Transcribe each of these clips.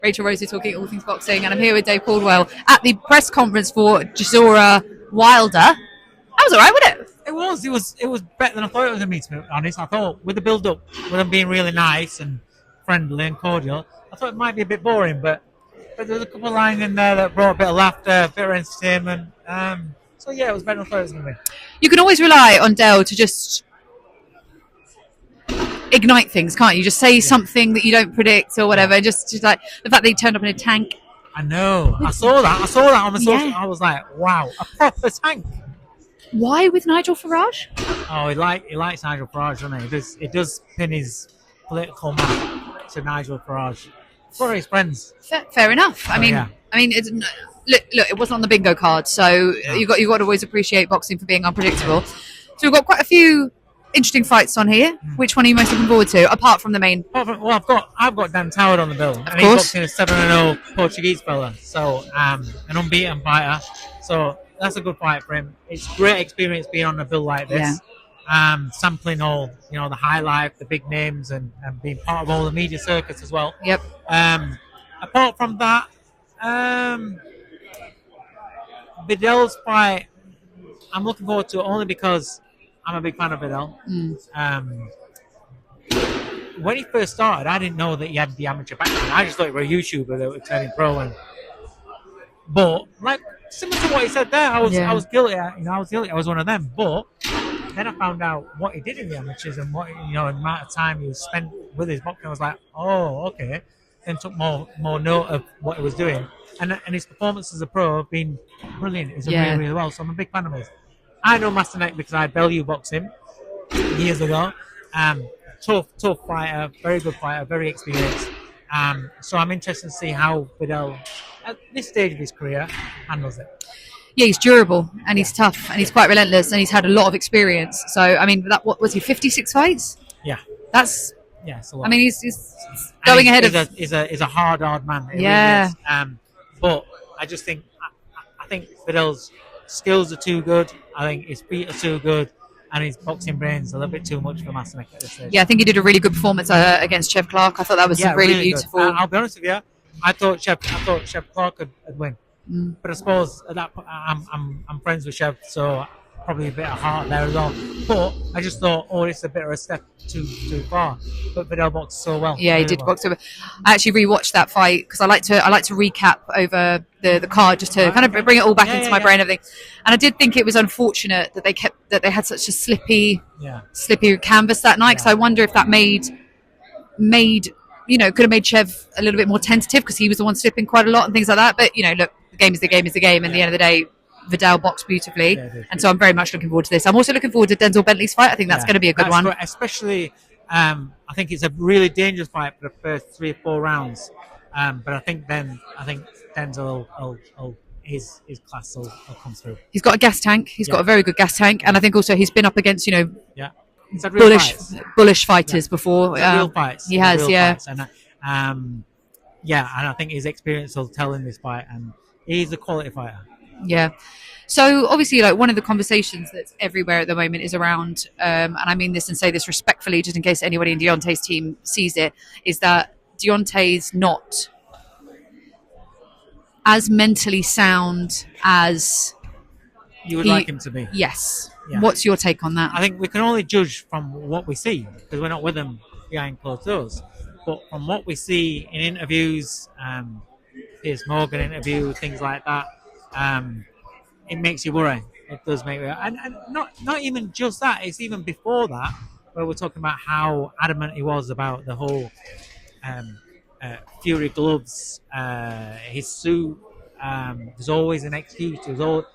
Rachel Rosie talking all things boxing, and I'm here with Dave Caldwell at the press conference for CHISORA Wilder. That was all right, wasn't it? It was better than I thought it was going to be, to be honest. I thought with the build-up, with them being really nice and friendly and cordial, I thought it might be a bit boring, but there was a couple of lines in there that brought a bit of laughter, a bit of entertainment. So yeah, it was better than I thought it was going to be. You can always rely on Dale to just ignite things, can't you? Just say something that you don't predict or whatever. Just like the fact that he turned up in a tank. I know. I saw that on the social. I was like, wow, a proper tank. Why with Nigel Farage? Oh, he likes Nigel Farage, doesn't he? It does pin his political map to Nigel Farage. For his friends. Fair enough. I mean, look, it wasn't on the bingo card, so you got to always appreciate boxing for being unpredictable. So we've got quite a few interesting fights on here. Which one are you most looking forward to, apart from the main? Well, I've got Dan Toward on the bill, and he's boxing a 7-0 Portuguese fella, so an unbeaten fighter. So that's a good fight for him. It's a great experience being on a bill like this. Sampling all, the high life, the big names, and being part of all the media circus as well. Yep. Apart from that, Vidal's fight, I'm looking forward to it only because I'm a big fan of Vidal. When he first started, I didn't know that he had the amateur background. I just thought he was a YouTuber that was turning pro. But similar to what he said there, I was guilty. I was one of them. But then I found out what he did in the amateurs and what the amount of time he spent with his boxing. I was like, oh, okay. Then took more note of what he was doing, and his performance as a pro have been brilliant. He's done really, really well. So I'm a big fan of his. I know Master Neck because I Bellew boxed him years ago. Tough fighter, very good fighter, very experienced. So I'm interested to see how Vidal, at this stage of his career, handles it. Yeah, he's durable and he's tough and he's quite relentless and he's had a lot of experience. So, I mean, what was he, 56 fights? Yeah. That's a lot. I mean, he's going ahead of... He's a hard man. Yeah. Really is. But I just think, I think Vidal's skills are too good. I think his feet are too good. And his boxing brain's a little bit too much for Master Neck at this stage. Yeah, I think he did a really good performance against Chev Clark. I thought that was really beautiful. I'll be honest with you. I thought Chev Clark would win. But I suppose at that point, I'm friends with Chev, so probably a bit of heart there as well. But I just thought, this is a bit of a step too far. But Vidal boxed so well. Yeah, he did box so well. I actually rewatched that fight because I like to recap over the card just to kind of bring it all back into my brain and everything. And I did think it was unfortunate that they had such a slippy canvas that night. Because I wonder if that made could have made Chev a little bit more tentative because he was the one slipping quite a lot and things like that. But look, the game is the game is the game. And at the end of the day, Vidal boxed beautifully, and so I'm very much looking forward to this. I'm also looking forward to Denzel Bentley's fight. I think that's going to be a good one. Especially, I think it's a really dangerous fight for the first 3 or 4 rounds. But I think Denzel his class will come through. He's got a gas tank. He's got a very good gas tank, and I think also he's been up against He's had bullish fighters before. Real fights. He has, fights. And and I think his experience will tell in this fight, and he's a quality fighter. Yeah. So obviously, one of the conversations that's everywhere at the moment is around, and I mean this and say this respectfully, just in case anybody in Deontay's team sees it, is that Deontay's not as mentally sound as you would like him to be. Yes. Yeah. What's your take on that? I think we can only judge from what we see because we're not with him behind closed doors. But from what we see in interviews, Piers Morgan interview, things like that, it makes you worry. It does make you worry. And not even just that. It's even before that where we're talking about how adamant he was about the whole Fury gloves, his suit. There's always an excuse. There's always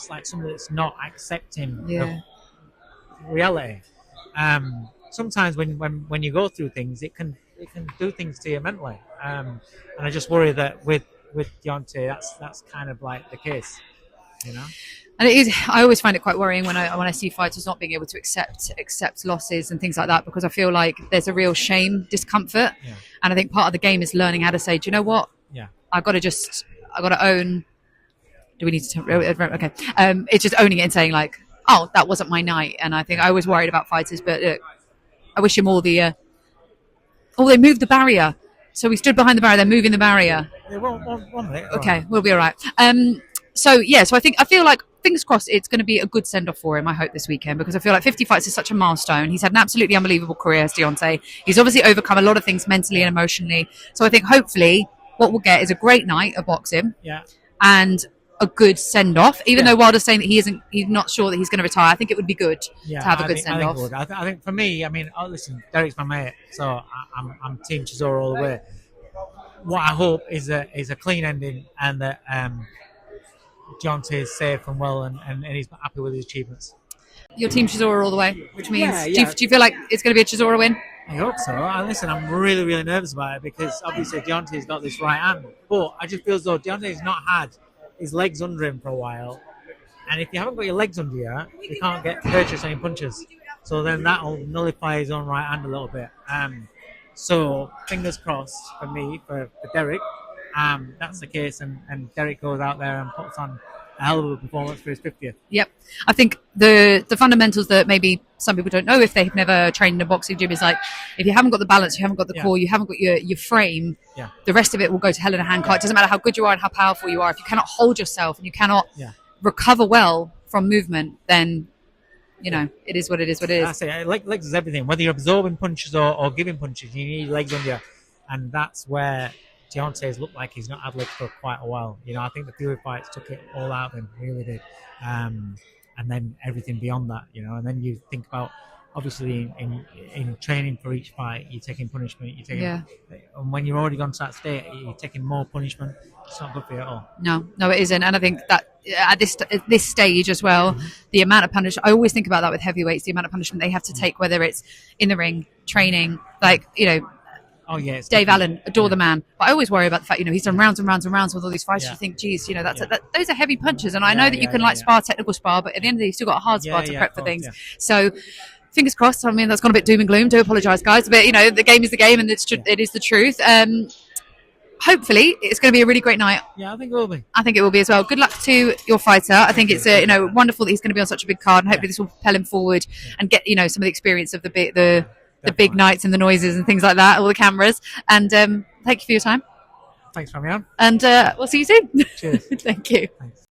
like something that's not accepting of reality. Sometimes when you go through things, it can do things to you mentally. And I just worry that with Deontay, that's kind of like the case, And it is. I always find it quite worrying when I see fighters not being able to accept losses and things like that, because I feel like there's a real shame, discomfort, and I think part of the game is learning how to say, do you know what? Yeah. I got to own. Do we need to? Okay. It's just owning it and saying like, oh, that wasn't my night. And I think I was worried about fighters, but I wish him all the. They moved the barrier So we stood behind the barrier. They're moving the barrier. Yeah, one minute. Okay, we'll be all right. So I feel like fingers crossed it's going to be a good send off for him. I hope this weekend, because I feel like 50 fights is such a milestone. He's had an absolutely unbelievable career as Deontay. He's obviously overcome a lot of things mentally and emotionally. So I think hopefully what we'll get is a great night of boxing. Yeah. And a good send off. Even though Wilder's saying that he's not sure that he's going to retire. I think it would be good to have a good send off. I think for me, I mean, listen, Derek's my mate, so I'm Team Chisora all the way. What I hope is a clean ending, and that Deontay is safe and well, and he's happy with his achievements. Your Team Chisora all the way, which means do you feel like it's going to be a Chisora win? I hope so. Listen, I'm really, really nervous about it, because obviously Deontay's got this right hand, but I just feel as though Deontay's not had his legs under him for a while, and if you haven't got your legs under you can't get purchase any punches. So then that'll nullify his own right hand a little bit. So fingers crossed for me, for Derek. That's the case, and Derek goes out there and puts on a hell of a performance for his 50th. Yep. I think the fundamentals that maybe some people don't know if they've never trained in a boxing gym is like, if you haven't got the balance, you haven't got the core, you haven't got your frame, the rest of it will go to hell in a handcart. It doesn't matter how good you are and how powerful you are. If you cannot hold yourself and you cannot recover well from movement, then it is what it is. I say legs is everything. Whether you're absorbing punches or giving punches, you need legs under you, and that's where Deontay's looked like he's not had legs for quite a while. I think the Fury fights took it all out of him, really did. And then everything beyond that, and then you think about, obviously in training for each fight, you're taking punishment, and when you're already gone to that state, you're taking more punishment. It's not good for you at all. No, it isn't. And I think that at this stage as well, the amount of punishment, I always think about that with heavyweights, the amount of punishment they have to take, whether it's in the ring, training, Oh yeah, Dave Allen, adore the man, but I always worry about the fact he's done rounds and rounds and rounds with all these fights. You think, geez, those are heavy punches, and I know that you can spar, technical spar, but at the end of the day, you've still got a hard spar to prep for things. So fingers crossed. I mean, that's gone a bit doom and gloom. Do apologise, guys, but the game is the game, and it is the truth. Hopefully, it's going to be a really great night. Yeah, I think it will be. I think it will be as well. Good luck to your fighter. I think it's wonderful that he's going to be on such a big card, and hopefully this will propel him forward and get some of the experience of the big nights and the noises and things like that, all the cameras. And thank you for your time. Thanks for having me on. And we'll see you soon. Cheers. Thank you. Thanks.